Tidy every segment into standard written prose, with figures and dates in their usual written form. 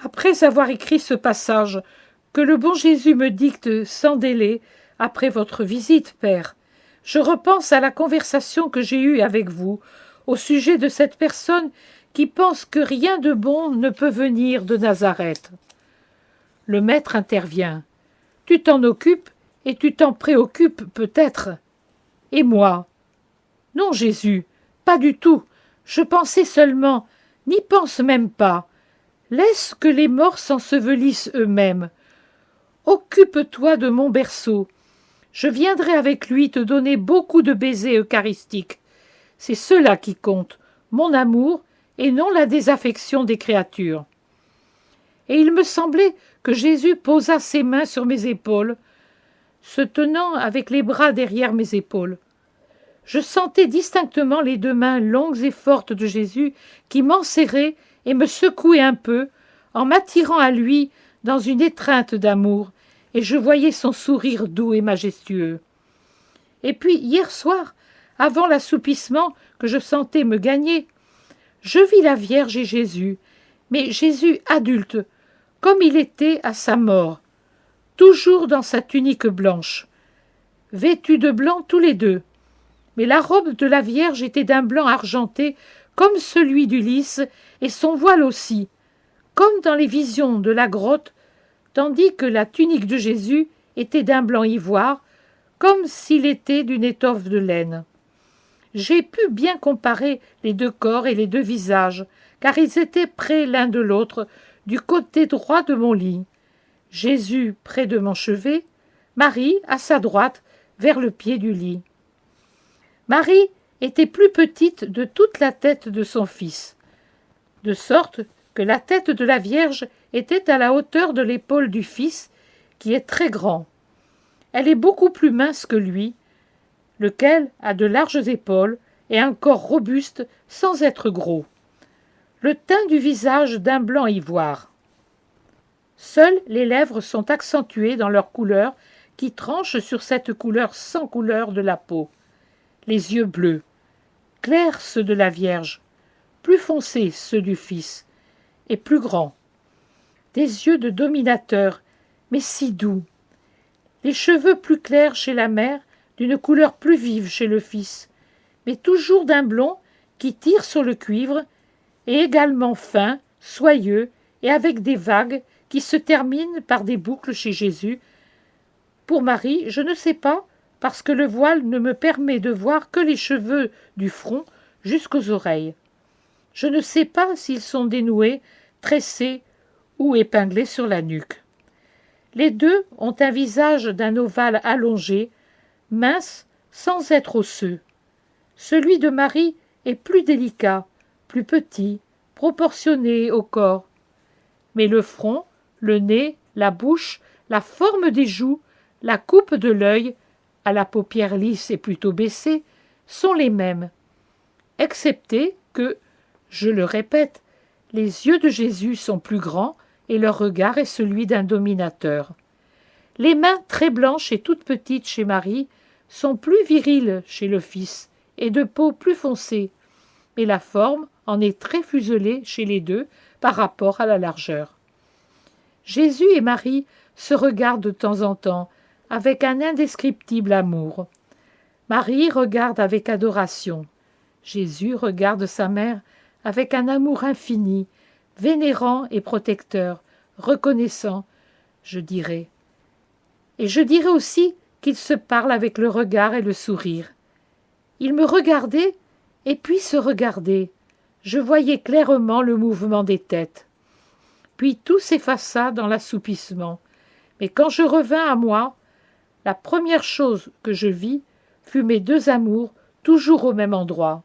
Après avoir écrit ce passage, que le bon Jésus me dicte sans délai, après votre visite, Père, je repense à la conversation que j'ai eue avec vous, au sujet de cette personne qui pense que rien de bon ne peut venir de Nazareth. Le maître intervient. Tu t'en occupes et tu t'en préoccupes peut-être. Et moi? Non, Jésus, pas du tout. Je pensais seulement, n'y pense même pas. Laisse que les morts s'ensevelissent eux-mêmes. Occupe-toi de mon berceau. Je viendrai avec lui te donner beaucoup de baisers eucharistiques. C'est cela qui compte, mon amour, et non la désaffection des créatures. Et il me semblait que Jésus posa ses mains sur mes épaules, se tenant avec les bras derrière mes épaules. Je sentais distinctement les deux mains longues et fortes de Jésus qui m'enserraient et me secouaient un peu, en m'attirant à lui dans une étreinte d'amour, et je voyais son sourire doux et majestueux. Et puis, hier soir, avant l'assoupissement que je sentais me gagner, je vis la Vierge et Jésus, mais Jésus adulte, comme il était à sa mort, toujours dans sa tunique blanche, vêtus de blanc tous les deux. Mais la robe de la Vierge était d'un blanc argenté comme celui d'Ulysse, et son voile aussi, comme dans les visions de la grotte, tandis que la tunique de Jésus était d'un blanc ivoire, comme s'il était d'une étoffe de laine. J'ai pu bien comparer les deux corps et les deux visages, car ils étaient près l'un de l'autre, du côté droit de mon lit. Jésus près de mon chevet, Marie à sa droite, vers le pied du lit. Marie était plus petite de toute la tête de son fils, de sorte que la tête de la Vierge était à la hauteur de l'épaule du fils, qui est très grand. Elle est beaucoup plus mince que lui, lequel a de larges épaules et un corps robuste sans être gros. Le teint du visage d'un blanc ivoire. Seules les lèvres sont accentuées dans leur couleur qui tranche sur cette couleur sans couleur de la peau. Les yeux bleus, clairs ceux de la Vierge, plus foncés ceux du Fils, et plus grands. Des yeux de dominateur, mais si doux. Les cheveux plus clairs chez la mère, d'une couleur plus vive chez le Fils, mais toujours d'un blond qui tire sur le cuivre, et également fin, soyeux, et avec des vagues qui se terminent par des boucles chez Jésus. Pour Marie, je ne sais pas, parce que le voile ne me permet de voir que les cheveux du front jusqu'aux oreilles. Je ne sais pas s'ils sont dénoués, tressés ou épinglés sur la nuque. Les deux ont un visage d'un ovale allongé, mince sans être osseux. Celui de Marie est plus délicat, plus petit, proportionné au corps. Mais le front, le nez, la bouche, la forme des joues, la coupe de l'œil, à la paupière lisse et plutôt baissée, sont les mêmes, excepté que, je le répète, les yeux de Jésus sont plus grands et leur regard est celui d'un dominateur. Les mains très blanches et toutes petites chez Marie sont plus viriles chez le Fils et de peau plus foncée, mais la forme en est très fuselée chez les deux par rapport à la largeur. Jésus et Marie se regardent de temps en temps avec un indescriptible amour. Marie regarde avec adoration. Jésus regarde sa mère avec un amour infini, vénérant et protecteur, reconnaissant, je dirais. Et je dirais aussi qu'ils se parlent avec le regard et le sourire. Ils me regardaient et puis se regardaient. Je voyais clairement le mouvement des têtes. Puis tout s'effaça dans l'assoupissement. Mais quand je revins à moi, la première chose que je vis fut mes deux amours toujours au même endroit.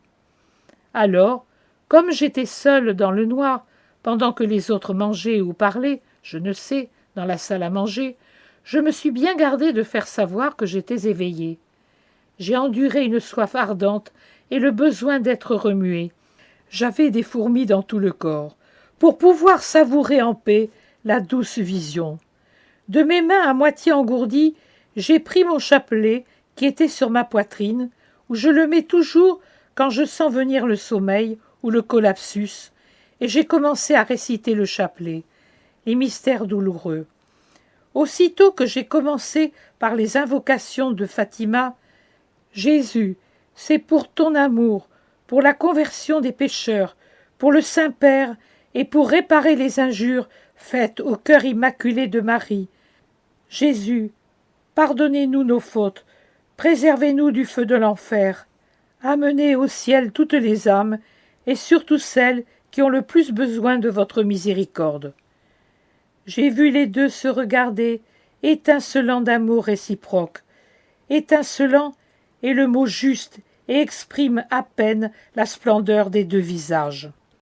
Alors, comme j'étais seule dans le noir, pendant que les autres mangeaient ou parlaient, je ne sais, dans la salle à manger, je me suis bien gardée de faire savoir que j'étais éveillée. J'ai enduré une soif ardente et le besoin d'être remuée. J'avais des fourmis dans tout le corps, pour pouvoir savourer en paix la douce vision. De mes mains à moitié engourdies, j'ai pris mon chapelet qui était sur ma poitrine, où je le mets toujours quand je sens venir le sommeil ou le collapsus, et j'ai commencé à réciter le chapelet. les mystères douloureux. Aussitôt que j'ai commencé par les invocations de Fatima, Jésus, c'est pour ton amour, pour la conversion des pécheurs, pour le Saint-Père et pour réparer les injures faites au cœur immaculé de Marie. Jésus, pardonnez-nous nos fautes, préservez-nous du feu de l'enfer, amenez au ciel toutes les âmes, et surtout celles qui ont le plus besoin de votre miséricorde. J'ai vu les deux se regarder, étincelant d'amour réciproque. Étincelant est le mot juste et exprime à peine la splendeur des deux visages.